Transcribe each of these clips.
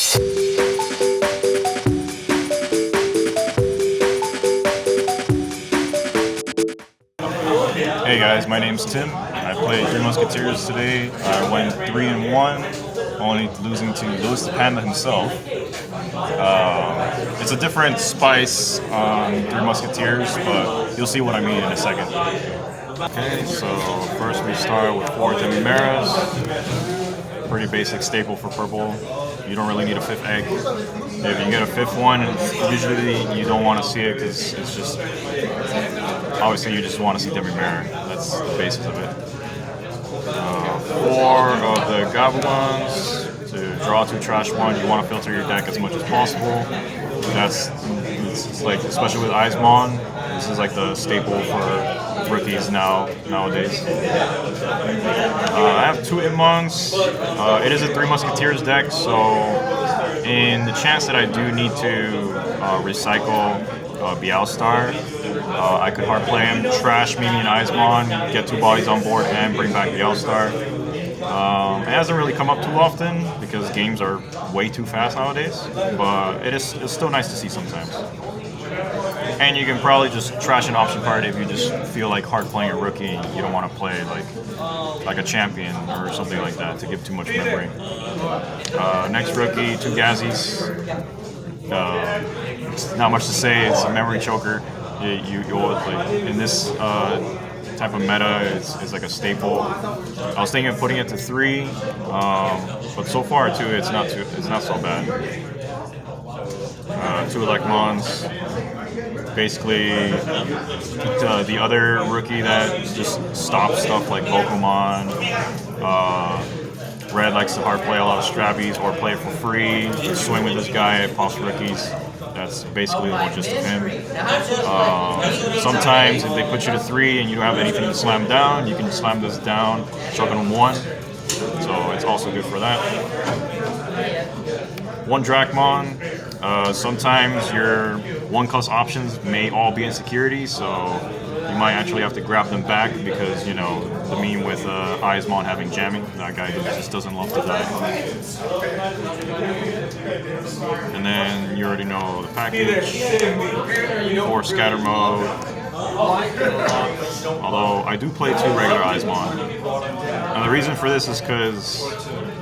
Hey guys, my name's Tim. I played 3 Musketeers today. I went 3-1, only losing to Luisthepanda himself. It's a different spice on 3 Musketeers, but you'll see what I mean in a second. Okay, so first we start with 4 Demimeras. Pretty basic staple for purple. You don't really need a 5th egg. If you get a 5th one, usually you don't want to see it because it's just... Obviously, you just want to see Demimera. That's the basis of it. 4 of the Goblins. To draw 2 trash 1, you want to filter your deck as much as possible. It's like, especially with Eismon, this is like the staple for rookies nowadays. I have 2 Immongs. It is a 3 Musketeers deck, so in the chance that I do need to recycle Bialstar, I could hard play him, trash Mimi and Eismon, get 2 bodies on board, and bring back Bialstar. It hasn't really come up too often because games are way too fast nowadays, but it's still nice to see sometimes. And you can probably just trash an option card if you just feel like hard playing a rookie and you don't want to play like a champion or something like that to give too much memory. Next rookie, 2 Gazis. Not much to say. It's a memory choker. Like in this type of meta, it's like a staple. I was thinking of putting it to 3, but so far 2, it's not so bad. 2 Elecmons. Basically, the other rookie that just stops stuff like Pokemon. Red likes to hard play a lot of Strabbies or play it for free. Just swing with this guy at pops rookies. That's basically the whole gist of him. Sometimes if they put you to 3 and you don't have anything to slam down, you can slam this down, chuck on 1. So it's also good for that. 1 Dracmon. Sometimes your 1-cost options may all be in security, so you might actually have to grab them back because, you know, the meme with Eismon having jamming, that guy just doesn't love to die. And then you already know the package, 4 Scatter Mode, although I do play 2 regular Eismon. And the reason for this is because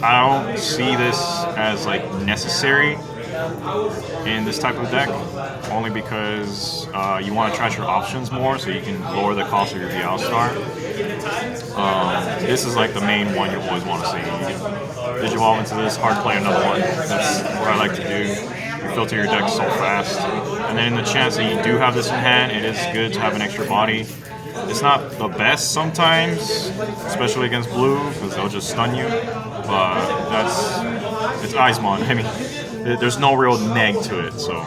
I don't see this as like necessary in this type of deck, only because you want to trash your options more so you can lower the cost of your Bialstar. This is like the main one you always want to see. You can Digivolve into this, hard play another one. That's what I like to do. You filter your deck so fast. And then in the chance that you do have this in hand, it is good to have an extra body. It's not the best sometimes, especially against blue, because they'll just stun you. But it's Eismon. I mean, there's no real neg to it. So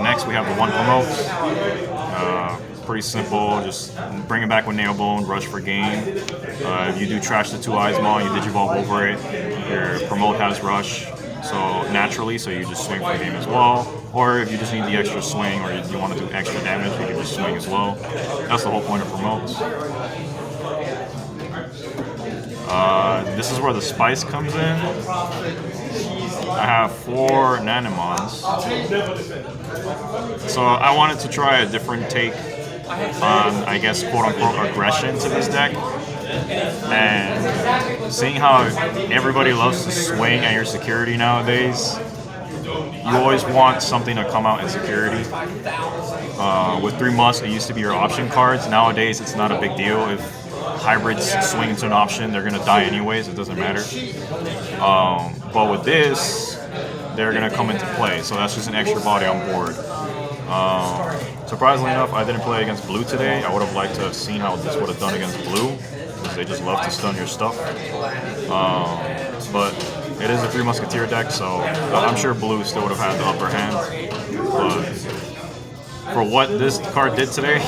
next we have the 1 promote. Pretty simple. Just bring it back with Nailbone, rush for game. If you do trash the 2 Eismon, you Digivolve over it. Your promote has rush, so naturally, so you just swing for game as well. Or if you just need the extra swing, or you want to do extra damage, you can just swing as well. That's the whole point of promotes. This is where the spice comes in. I have 4 Nanimons. So I wanted to try a different take on, I guess, quote-unquote aggression to this deck. And seeing how everybody loves to swing at your security nowadays, you always want something to come out in security. With 3 Musk, it used to be your option cards. Nowadays, it's not a big deal. If hybrids swing into an option, they're going to die anyways. It doesn't matter. But with this, they're going to come into play. So that's just an extra body on board. Surprisingly enough, I didn't play against blue today. I would have liked to have seen how this would have done against blue, because they just love to stun your stuff. But it is a 3 Musketeer deck, so I'm sure blue still would have had the upper hand. But for what this card did today,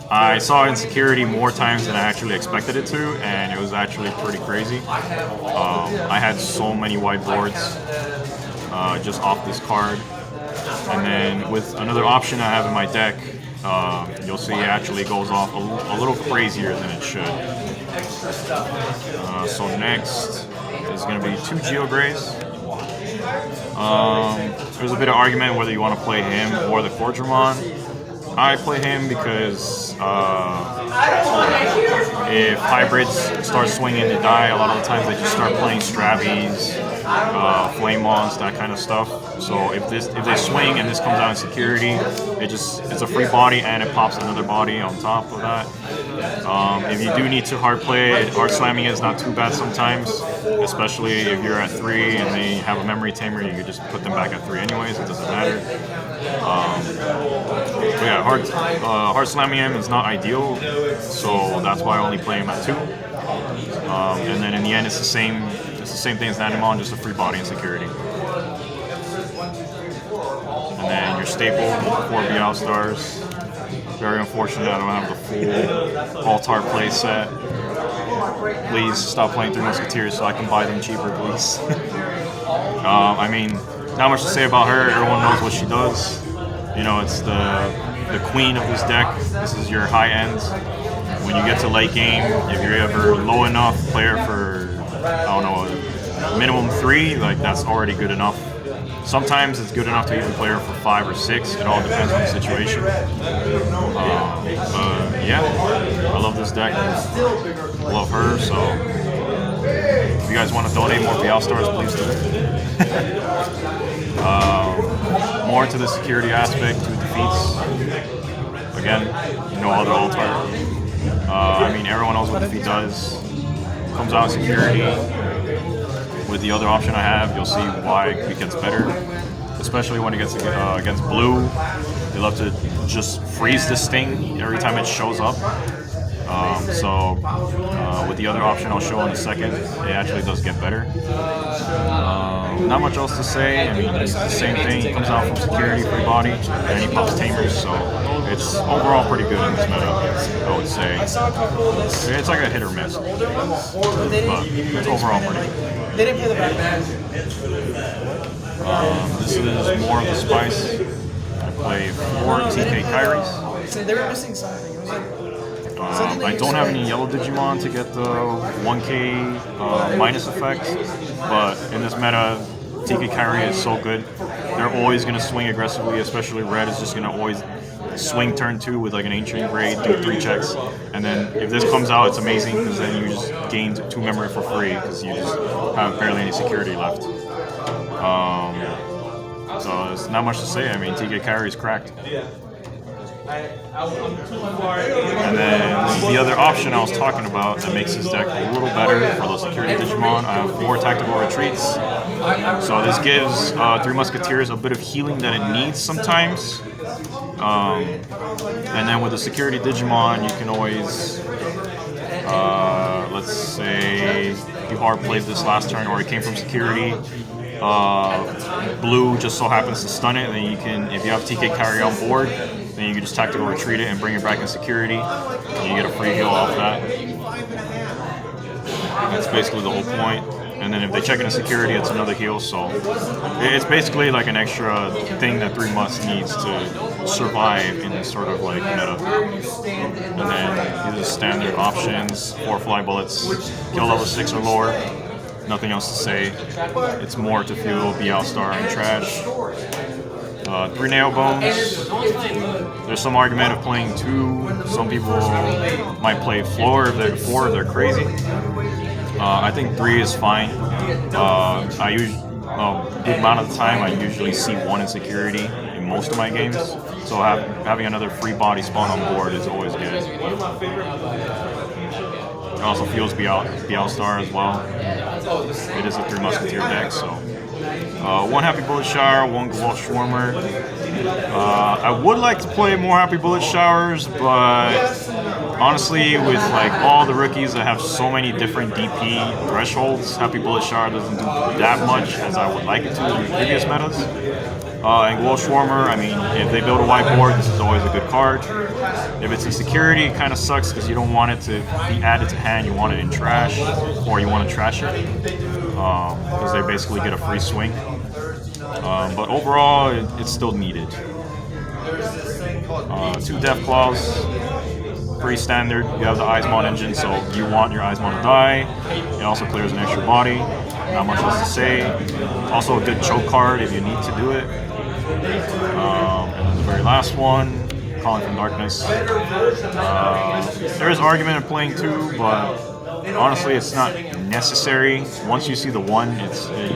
I saw Insecurity more times than I actually expected it to, and it was actually pretty crazy. I had so many white boards just off this card. And then with another option I have in my deck, you'll see it actually goes off a little crazier than it should. So next is going to be 2 Geograys. There's a bit of argument whether you want to play him or the Quadramon. I play him because if hybrids start swinging to die, a lot of the times they just start playing Strabbies, Flamons, that kind of stuff. So if they swing and this comes out in security, it's a free body and it pops another body on top of that. If you do need to hard play it, hard slamming is not too bad sometimes, especially if you're at 3 and they have a memory tamer, you could just put them back at 3 anyways, it doesn't matter. But yeah, hard slamming him is not ideal, so that's why I only play him at 2. And then in the end, it's the same thing as Nanimon, just a free body and security. And then your staple, 4 BL stars. Very unfortunate I don't have the full Altar play set. Please stop playing 3 Musketeers so I can buy them cheaper, please. I mean, not much to say about her. Everyone knows what she does. You know, it's the queen of this deck. This is your high end. When you get to late game, if you're ever low enough, play her for, I don't know, minimum 3, like that's already good enough. Sometimes it's good enough to even play her for 5 or 6. It all depends on the situation. Yeah, I love this deck. I love her, so if you guys want to donate more BL stars, please do. More into the security aspect, 2 defeats. Again, no other altar. I mean, everyone knows what defeat does. Comes out in security. With the other option I have, you'll see why it gets better. Especially when it gets against blue. They love to just freeze this thing every time it shows up. With the other option I'll show in a second, it actually does get better. Not much else to say. I mean, it's the same thing. He comes out from security, free body, and he pops tamers, so it's overall pretty good in this meta, I would say. It's like a hit or miss, but it's overall pretty good. They didn't play the back. This is more of the spice. I play 4 TK Kairis. So they were missing something. It was like I don't have any yellow Digimon to get the 1k minus effect, but in this meta, TK Kairi is so good. They're always going to swing aggressively, especially red is just going to always swing turn 2 with like an Ancient Grade, do 3 checks, and then if this comes out, it's amazing because then you just gained 2 memory for free because you just have barely any security left. So there's not much to say. I mean, TK Kairi is cracked. And then the other option I was talking about that makes this deck a little better for those security Digimon, I have 4 Tactical Retreats. So this gives 3 Musketeers a bit of healing that it needs sometimes. And then with the security Digimon, you can always, let's say, you hard played this last turn or it came from security. Blue just so happens to stun it, and then you can, if you have TK Kairi on board, then you can just tactical retreat it and bring it back in security, and you get a free heal off that. That's basically the whole point. And then if they check into security, it's another heal, so it's basically like an extra thing that 3 Mus needs to survive in this sort of like meta. And then these are standard options, 4 fly bullets, kill level 6 or lower. Nothing else to say. It's more to fuel BL Star and trash. 3 nail bones. There's some argument of playing 2. Some people might play 4 if they're crazy. I think 3 is fine. I usually, good amount of the time, I usually see 1 in security in most of my games. So having another free body spawn on board is always good. It also fuels BL Star as well. It is a 3 Musketeer deck, so 1 Happy Bullet Shower, 1 Ghoul Swarmer. I would like to play more Happy Bullet Showers, but honestly, with like all the rookies that have so many different DP thresholds, Happy Bullet Shower doesn't do that much as I would like it to in previous metas. And Ghoul Swarmer, I mean, if they build a whiteboard, this is always a good card. If it's in security, it kind of sucks because you don't want it to be added to hand, you want it in trash, or you want to trash it, because they basically get a free swing. But overall, it's still needed. 2 Death Claws, pretty standard. You have the Eismon engine, so you want your Eismon to die. It also clears an extra body. not much else to say. Also a good choke card if you need to do it. And then the very last one, Calling from Darkness. There is argument of playing 2, but honestly, it's not necessary. Once you see the 1,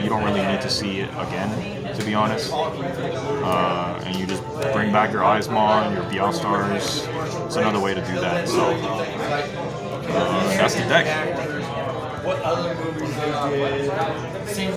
you don't really need to see it again, to be honest. And you just bring back your Eismon, your Beastars. It's another way to do that. So that's the deck. What other movies they did?